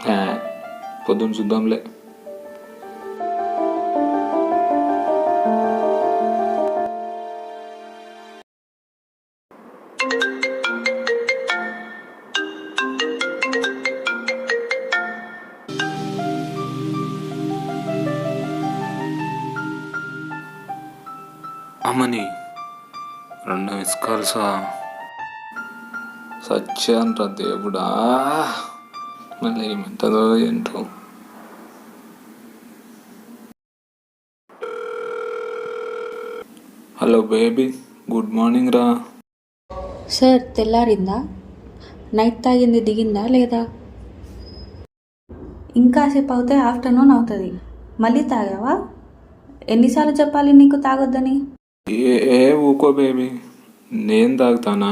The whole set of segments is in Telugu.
ఆ, పొద్దున్న చూద్దాంలే. అమ్మని 2 మిస్ కాల్సా? సత్యాంట్రా దేవుడా, మళ్ళీ ఏమంటుందో ఏంటో. హలో బేబీ, గుడ్ మార్నింగ్ రా. సార్ తెల్లారిందా? నైట్ తాగింది దిగిందా లేదా? ఇంకాసేపు అవుతే ఆఫ్టర్నూన్ అవుతుంది. మళ్ళీ తాగావా? ఎన్నిసార్లు చెప్పాలి నీకు తాగొద్దని? ఏ ఊకో బేబీ, నేను తాగుతానా?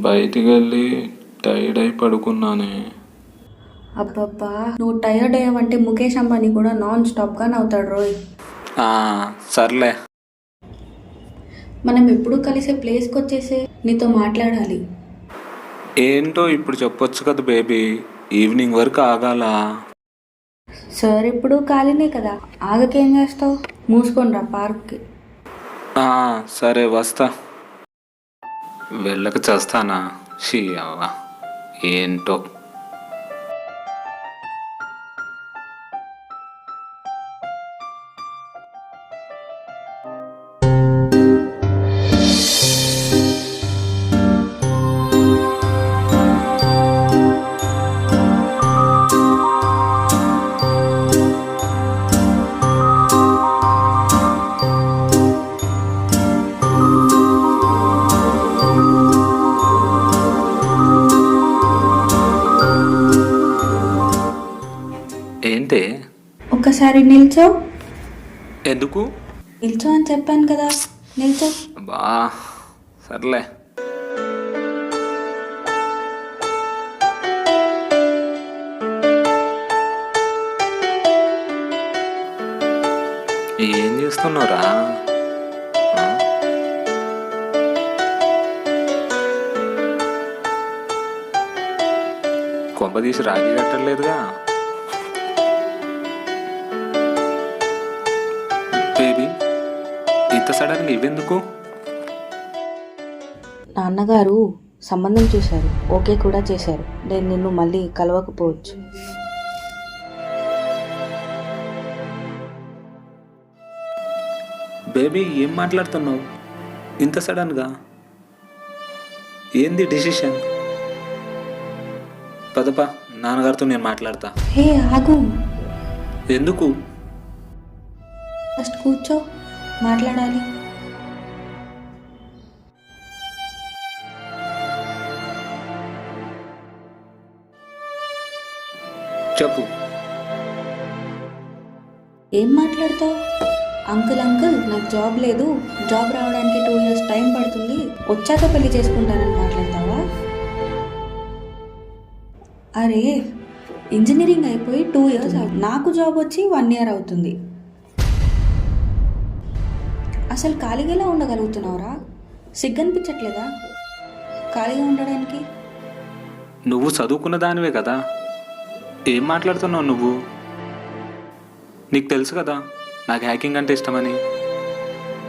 బయటికి వెళ్ళి టైర్డ్ అయి పడుకున్నానే. అబ్బబ్బా, నువ్వు టైర్డ్ అయ్యావంటే ముఖేష్ అంబానీ కూడా నాన్ స్టాప్గా నవ్వుతాడు రోయ్. సర్లే. మనం ఎప్పుడు కలిసే ప్లేస్కి వచ్చేసే నీతో మాట్లాడాలి. ఏంటో ఇప్పుడు చెప్పొచ్చు కదా బేబీ, ఈవినింగ్ వరకు ఆగాల. సార్ ఎప్పుడు ఖాళీనే కదా, ఆగకేం చేస్తావు? మూసుకొని రా పార్క్కి. సరే వస్తా. వెళ్ళక చేస్తానా? షీ అవ్వ, ఏంటో. ఏంటి? ఒక్కసారి నిల్చో. ఎందుకు? నిల్చో అని చెప్పాను కదా, నిల్చో. బా సర్లే. ఏం చేస్తున్నావురా? కొంప తీసి రాగి కట్టలేదుగా బేబీ? ఇంత సడన్గా ఇవెందుకు? నాన్నగారు సంబంధం చూశారు, ఓకే కూడా చేశారు. నేను నిన్ను మళ్ళీ కలవకపోవచ్చు. బేబీ ఏం మాట్లాడుతున్నావు ఇంత సడన్గా? ఏంది డిసిషన్? పదపా, నాన్నగారితో నేను మాట్లాడతా. హే ఆగు. ఎందుకు? ఫస్ట్ కూర్చో, మాట్లాడాలి. చెప్పు. ఏం మాట్లాడతావు? అంకుల్ నాకు జాబ్ లేదు, జాబ్ రావడానికి 2 years టైం పడుతుంది, వచ్చాక పెళ్లి చేసుకుంటానని మాట్లాడతావా? అరే, ఇంజనీరింగ్ అయిపోయి 2 years, నాకు జాబ్ వచ్చి 1 year అవుతుంది. అసలు ఖాళీగా ఎలా ఉండగలుగుతున్నావురా? సిగ్గనిపించట్లేదా ఖాళీగా ఉండడానికి? నువ్వు చదువుకున్న దానివే కదా, ఏం మాట్లాడుతున్నావు నువ్వు? నీకు తెలుసు కదా నాకు హ్యాకింగ్ అంటే ఇష్టమని.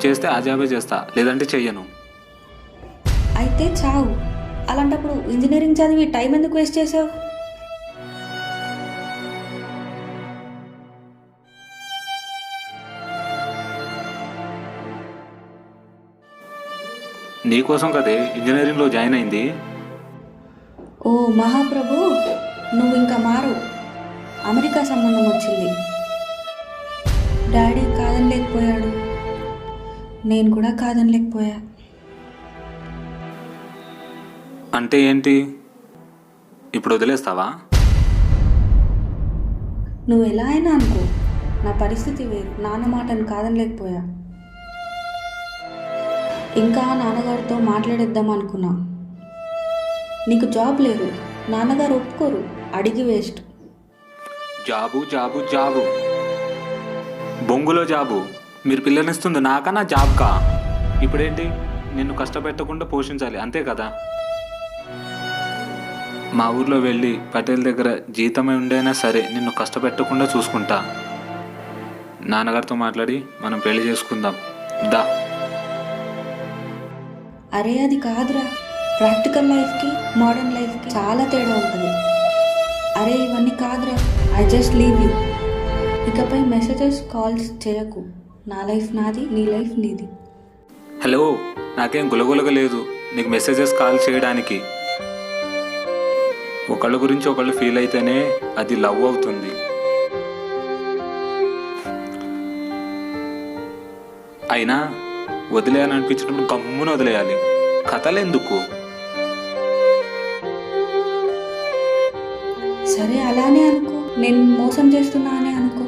చేస్తే ఆ జాబే చేస్తా, లేదంటే చెయ్యను. అయితే చావు. అలాంటప్పుడు ఇంజనీరింగ్ చదివి టైం ఎందుకు వేస్ట్ చేసావు? నీకోసం కదే ఇంజనీరింగ్లో జాయిన్ అయింది. ఓ మహాప్రభు, నువ్వు ఇంకా మారు. అమెరికా సంబంధం వచ్చింది, డాడీ కాదనలేకపోయాడు, నేను కూడా కాదనలేకపోయా. అంటే ఏంటి? ఇప్పుడు వదిలేస్తావా? నువ్వు ఎలా అయినా అనుకో, నా పరిస్థితి వేరు. నాన్న మాటను కాదనలేకపోయా. ఇంకా నాన్నగారితో మాట్లాడేద్దాం అనుకున్నా. నీకు జాబ్ లేదు, నాన్నగారు ఒప్పుకోరు, అడిగి వేస్ట్. జాబు జాబు జాబు, బొంగులో జాబు. మీరు పిల్లనిస్తుంది నాకా నా జాబ్కా? ఇప్పుడేంటి, నిన్ను కష్టపెట్టకుండా పోషించాలి, అంతే కదా? మా ఊర్లో వెళ్ళి పటేల్ దగ్గర జీతమై ఉండైనా సరే నిన్ను కష్టపెట్టకుండా చూసుకుంటా. నాన్నగారితో మాట్లాడి మనం పెళ్లి చేసుకుందాం. దా. అరే అది కాదురా, ప్రాక్టికల్ లైఫ్కి మోడర్న్ లైఫ్కి చాలా తేడా ఉంటుంది. అరే ఇవన్నీ కాదురా, ఐ జస్ట్ లీవ్ యూ. ఇకపై మెసేజెస్ కాల్స్ చేయకు. నా లైఫ్ నాది, నీ లైఫ్ నీది. హలో, నాకేం గులగులగా లేదు నీకు మెసేజెస్ కాల్ చేయడానికి. ఒకళ్ళ గురించి ఒకళ్ళు ఫీల్ అయితేనే అది లవ్ అవుతుంది. అయినా వదిలేయాలని అనిపించినప్పుడు గమ్మున వదిలేయాలి, కథలెందుకు? సరే అలానే అనుకో, నేను మోసం చేస్తున్నా అనే అనుకో.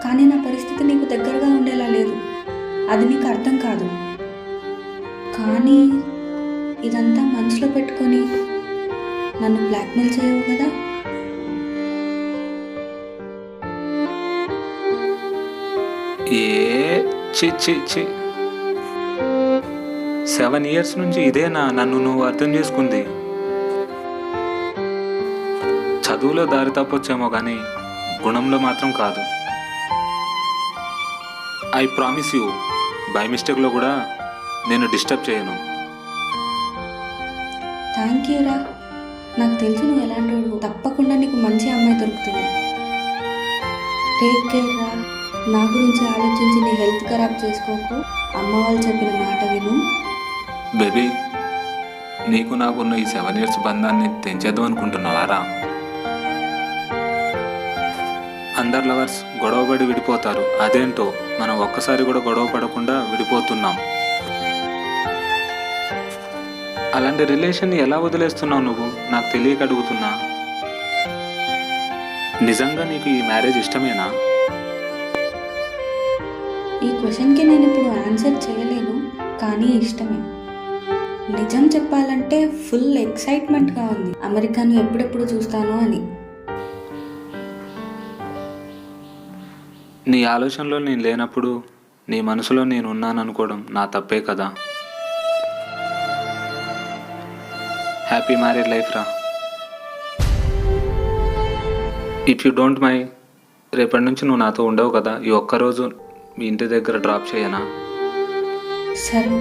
కానీ నా పరిస్థితి నీకు దగ్గరగా ఉండేలా లేదు, అది నీకు అర్థం కాదు. కానీ ఇదంతా మనసులో పెట్టుకొని నన్ను బ్లాక్మెయిల్ చేయవు కదా. చి చి చి 7 years నుంచి ఇదేనా నన్ను నువ్వు అర్థం చేసుకుంది? చదువులో దారి తప్పొచ్చేమో కానీ గుణంలో మాత్రం కాదు. ఐ ప్రామిస్ యూ, బై మిస్టేక్లో కూడా నేను డిస్టర్బ్ చేయను. థ్యాంక్ యూ రా, నాకు తెలుసు నువ్వు ఎలాంటి వాడు. తప్పకుండా నీకు మంచి అమ్మాయి దొరుకుతుంది. టేక్ కేర్ రా. నా గురించి ఆలోచించి నీ హెల్త్ ఖరాబ్ చేసుకోకు. అమ్మ వాళ్ళు చెప్పిన మాట విను. బేబీ, నీకు నాకున్న ఈ 7 years బంధాన్ని తెంచేద్దాం అనుకుంటున్నావారా? అందరు లవర్స్ గొడవపడి విడిపోతారు, అదేంటో మనం ఒక్కసారి కూడా గొడవ పడకుండా విడిపోతున్నాం. అలాంటి రిలేషన్ని ఎలా వదిలేస్తున్నావు నువ్వు? నాకు తెలియక అడుగుతున్నా. నిజంగా నీకు ఈ మ్యారేజ్ ఇష్టమేనా? ఈ క్వశ్చన్కి నేను ఇప్పుడు ఆన్సర్ చేయలేను, కానీ ఇష్టమే. నిజం చెప్పాలంటే ఫుల్ ఎక్సైట్మెంట్గా ఉంది, అమెరికాను ఎప్పుడెప్పుడు చూస్తానో అని. నీ ఆలోచనలో నేను లేనప్పుడు నీ మనసులో నేను ఉన్నాను అనుకోవడం నా తప్పే కదా. హ్యాపీ మ్యారీడ్ లైఫ్ రా. ఇఫ్ యూ డోంట్ మై, రేపటి నుంచి నువ్వు నాతో ఉండవు కదా, ఈ ఒక్కరోజు మీ ఇంటి దగ్గర డ్రాప్ చేయనా? సరే.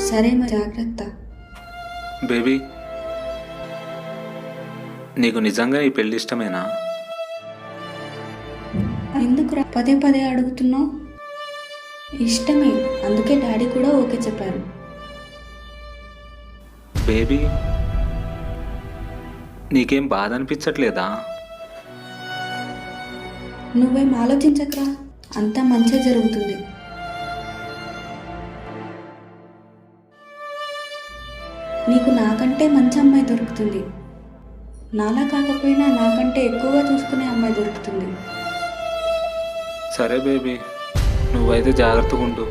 సరే మరి, జాగ్రత్త. బేబీ, నీకు నిజంగా ఈ పెళ్ళి ఇష్టమేనా? ఎందుకురా పదే పదే అడుగుతున్నావు? ఇష్టమే, అందుకే డాడీ కూడా ఓకే చెప్పారు. బేబీ, నీకేం బాధ అనిపించట్లేదా? నువ్వేం ఆలోచించకరా, అంతా మంచిగా జరుగుతుంది. నీకు నాకంటే మంచి అమ్మాయి దొరుకుతుంది. నాలా కాకపోయినా నాకంటే ఎక్కువగా చూసుకునే అమ్మాయి దొరుకుతుంది. సరే బేబీ, నువ్వైతే జాగ్రత్తగా ఉండు.